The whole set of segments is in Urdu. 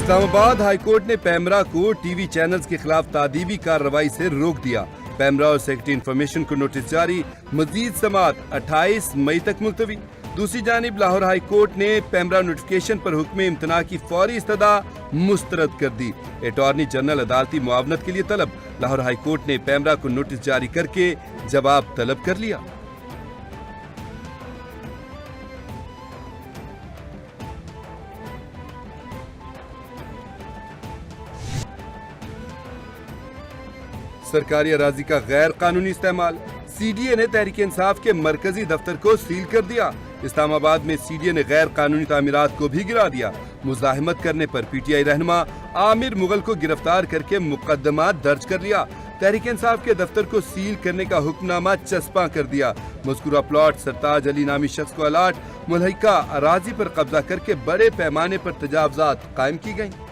اسلام آباد ہائی کورٹ نے پیمرا کو ٹی وی چینلز کے خلاف تعدیبی کارروائی سے روک دیا۔ پیمرا اور سیکرٹری انفارمیشن کو نوٹس جاری، مزید سماعت 28 مئی تک ملتوی۔ دوسری جانب لاہور ہائی کورٹ نے پیمرا نوٹیفکیشن پر حکم امتناع کی فوری استدعا مسترد کر دی۔ اٹارنی جنرل عدالتی معاونت کے لیے طلب، لاہور ہائی کورٹ نے پیمرا کو نوٹس جاری کر کے جواب طلب کر لیا۔ سرکاری اراضی کا غیر قانونی استعمال، سی ڈی اے نے تحریک انصاف کے مرکزی دفتر کو سیل کر دیا۔ اسلام آباد میں سی ڈی اے نے غیر قانونی تعمیرات کو بھی گرا دیا۔ مزاحمت کرنے پر پی ٹی آئی رہنما عامر مغل کو گرفتار کر کے مقدمات درج کر لیا۔ تحریک انصاف کے دفتر کو سیل کرنے کا حکم نامہ چسپاں کر دیا۔ مذکورہ پلاٹ سرتاج علی نامی شخص کو الاٹ، ملحقہ اراضی پر قبضہ کر کے بڑے پیمانے پر تجاوزات قائم کی گئیں۔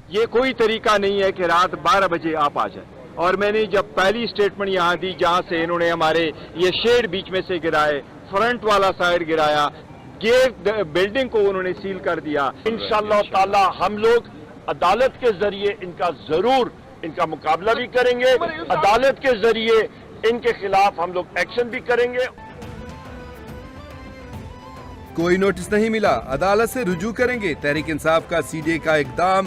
یہ کوئی طریقہ نہیں ہے کہ رات 12 بجے آپ آ جائیں، اور میں نے جب پہلی سٹیٹمنٹ یہاں دی جہاں سے انہوں نے ہمارے یہ شیڈ بیچ میں سے گرائے، فرنٹ والا سائڈ گرایا، گیٹ بلڈنگ کو انہوں نے سیل کر دیا۔ انشاءاللہ تعالی ہم لوگ عدالت کے ذریعے ان کا ضرور ان کا مقابلہ بھی کریں گے، عدالت کے ذریعے ان کے خلاف ہم لوگ ایکشن بھی کریں گے۔ کوئی نوٹس نہیں ملا، عدالت سے رجوع کریں گے، تحریک انصاف کا سی ڈی اے کا اقدام،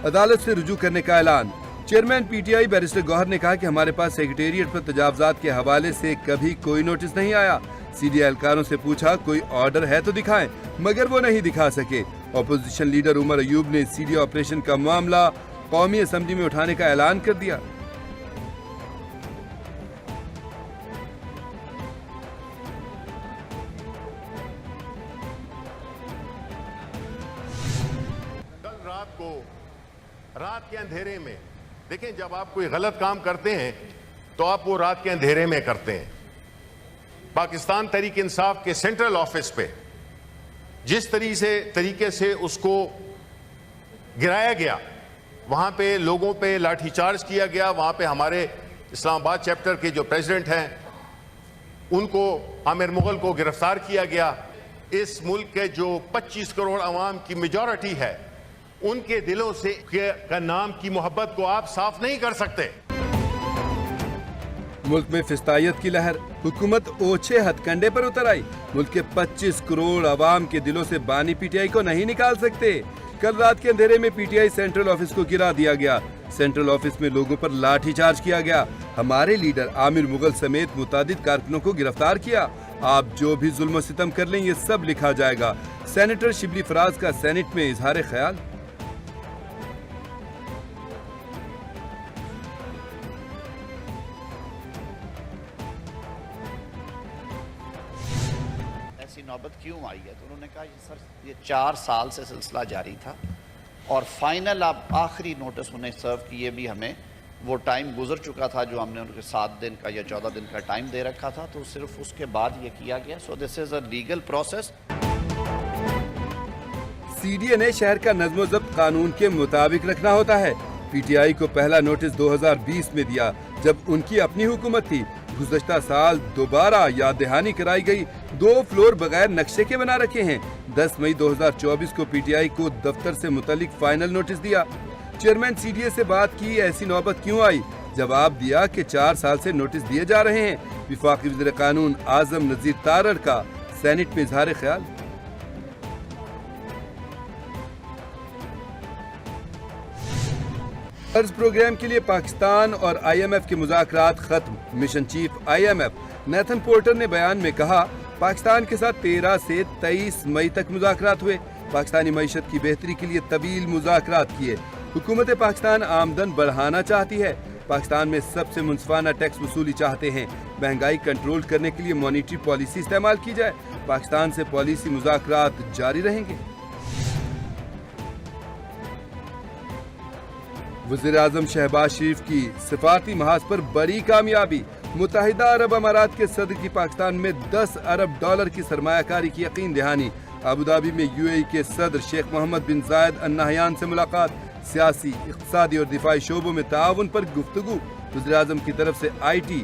عدالت سے رجوع کرنے کا اعلان۔ Chairman P T I barrister Gohar نے کہا کہ ہمارے پاس سیکریٹریٹ پر تجاوزات کے حوالے سے کبھی کوئی نوٹس نہیں آیا۔ سی ڈی اے اہلکاروں سے پوچھا کوئی آرڈر ہے تو دکھائیں، مگر وہ نہیں دکھا سکے۔ اپوزیشن لیڈر عمر ایوب نے سی ڈی اے آپریشن کا معاملہ قومی اسمبلی میں اٹھانے کا اعلان کر دیا۔ کل رات کے اندھیرے میں دیکھیں، جب آپ کوئی غلط کام کرتے ہیں تو آپ وہ رات کے اندھیرے میں کرتے ہیں۔ پاکستان تحریک انصاف کے سینٹرل آفس پہ جس طریقے سے اس کو گرایا گیا، وہاں پہ لوگوں پہ لاٹھی چارج کیا گیا، وہاں پہ ہمارے اسلام آباد چیپٹر کے جو پریزیڈنٹ ہیں ان کو، عامر مغل کو گرفتار کیا گیا۔ اس ملک کے جو 25 کروڑ عوام کی میجورٹی ہے، ان کے دلوں سے کا نام کی محبت کو آپ صاف نہیں کر سکتے۔ ملک میں فسطائیت کی لہر، حکومت اوچھے ہتھ کنڈے پر اتر آئی۔ ملک کے 25 کروڑ عوام کے دلوں سے بانی پی ٹی آئی کو نہیں نکال سکتے۔ کل رات کے اندھیرے میں پی ٹی آئی سینٹرل آفس کو گرا دیا گیا۔ سینٹرل آفس میں لوگوں پر لاٹھی چارج کیا گیا۔ ہمارے لیڈر عامر مغل سمیت متعدد کارکنوں کو گرفتار کیا۔ آپ جو بھی ظلم و ستم کر لیں یہ سب لکھا جائے گا۔ سینیٹر شبلی فراز کا سینٹ میں اظہار خیال۔ ایسی نوبت کیوں آئی ہے؟ تو انہوں نے کہا سر یہ 4 سال سے سلسلہ جاری تھا، اور فائنل اب آخری نوٹس انہیں سرو کیے بھی ہمیں وہ ٹائم گزر چکا تھا جو ہم نے ان کے 7 دن کا یا 14 دن کا ٹائم دے رکھا تھا، تو صرف اس کے بعد یہ کیا گیا۔ So this is a legal process. C D A نے شہر کا نظم و ضبط قانون کے مطابق رکھنا ہوتا ہے۔ پی ٹی آئی کو پہلا نوٹس 2020 میں دیا جب ان کی اپنی حکومت تھی۔ گزشتہ سال دوبارہ یاد دہانی کرائی گئی، 2 فلور بغیر نقشے کے بنا رکھے ہیں۔ 10 مئی 2024 کو پی ٹی آئی کو دفتر سے متعلق فائنل نوٹس دیا۔ چیئرمین سی ڈی اے سے بات کی، ایسی نوبت کیوں آئی؟ جواب دیا کہ 4 سال سے نوٹس دیے جا رہے ہیں۔ وفاقی وزیر قانون اعظم نذیر تارڑ کا سینٹ میں اظہار خیال۔ قرض پروگرام کے لیے پاکستان اور آئی ایم ایف کے مذاکرات ختم۔ Mission chief I M F Nathan Porter نے بیان میں کہا پاکستان کے ساتھ 13 سے 23 مئی تک مذاکرات ہوئے۔ پاکستانی معیشت کی بہتری کے لیے طویل مذاکرات کیے۔ حکومت پاکستان آمدن بڑھانا چاہتی ہے۔ پاکستان میں سب سے منصفانہ ٹیکس وصولی چاہتے ہیں۔ مہنگائی کنٹرول کرنے کے لیے مانیٹری پالیسی استعمال کی جائے۔ پاکستان سے پالیسی مذاکرات جاری رہیں گے۔ وزیر اعظم شہباز شریف کی سفارتی محاذ پر بڑی کامیابی۔ متحدہ عرب امارات کے صدر کی پاکستان میں $10 ارب کی سرمایہ کاری کی یقین دہانی۔ ابوظہبی میں یو اے ای کے صدر شیخ محمد بن زائد ال نہیان سے ملاقات۔ سیاسی، اقتصادی اور دفاعی شعبوں میں تعاون پر گفتگو۔ وزیر اعظم کی طرف سے آئی ٹی،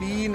3